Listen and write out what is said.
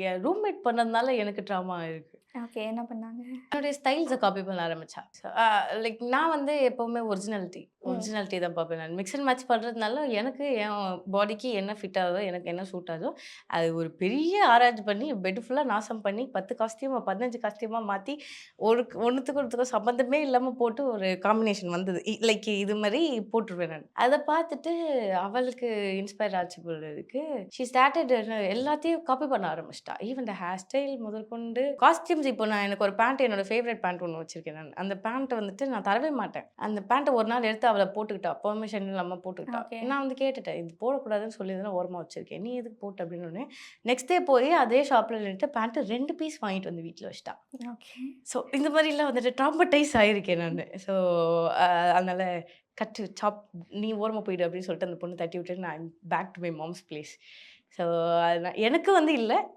என் roommate பண்ணதுனால எனக்கு drama இருக்கு. ஓகே. என்ன பண்ணாங்க? என்னுடைய ஸ்டைல்ஸ காப்பி பண்ண ஆரம்பிச்சா. லைக் நான் வந்து எப்பவுமே ம். ஒரிஜினாலிட்டி தான் பார்ப்பேன் நான். மிக்ஸ் அண்ட் மேட்ச் பண்றதுனால எனக்கு என் பாடிக்கு என்ன ஃபிட் ஆகுதோ, எனக்கு என்ன சூட் ஆகுதோ, அது ஒரு பெரிய ஆராய்ச்சி பண்ணி பெட் ஃபுல்லா நாசம் பண்ணி 10 காஸ்டியூம 15 காஸ்டியூமா மாத்தி ஒண்ணுத்துக்கும் ஒண்ணுத்துக்கும் சம்மந்தமே இல்லாம போட்டு ஒரு காம்பினேஷன் வந்தது. லைக் இது மாரி போட்டுருவேன் நான். அத பார்த்துட்டு அவளுக்கு இன்ஸ்பயர் ஆச்சு போல இருக்கு. ஷி ஸ்டார்டட் எல்லாத்தையும் காப்பி பண்ண ஆரம்பிச்சுட்டா. ஈவன் த ஹேர் ஸ்டைல் முதற்கொண்டு காஸ்டியூம்ஸ் இப்போ நான் எனக்கு ஒரு பேண்ட் என்னோட ஃபேவரைட் பேண்ட் ஒண்ணு வச்சிருக்கேன் நான். அந்த பேண்ட்ட வந்துட்டு நான் தரவே மாட்டேன். அந்த பேண்ட்ட ஒரு நாள் எடுத்து அவள போட்டுக்கிட்டா. பெர்மிஷன் இல்லாம போட்டுக்கிட்டா. ஓகே. நான் வந்து கேட்டுட்டேன். இது போடக்கூடாதுன்னு சொல்லி தானே ஓரமா வச்சிருக்கேன். நீ எதுக்கு போட்ட அப்படின்னோனே, நெக்ஸ்ட் டே போய் அதே ஷாப்ல நின்னுட்டு பேண்ட் 2 பீஸ் வாங்கிட்டு வந்து வீட்ல வச்சுட்டா. ஓகே. ஸோ இந்த மாரிலாம் வந்துட்டு ட்ராமடைஸ் ஆயிருக்கேன் நானு. ஸோ அ அதனால கட் சாப் நீ ஓரமா போயிடு அப்படின்னு சொல்லிட்டு அந்த பொண்ணு தட்டி விட்டுட்டு நான் back to my mom's place. So எனக்கு வந்து இல்ல.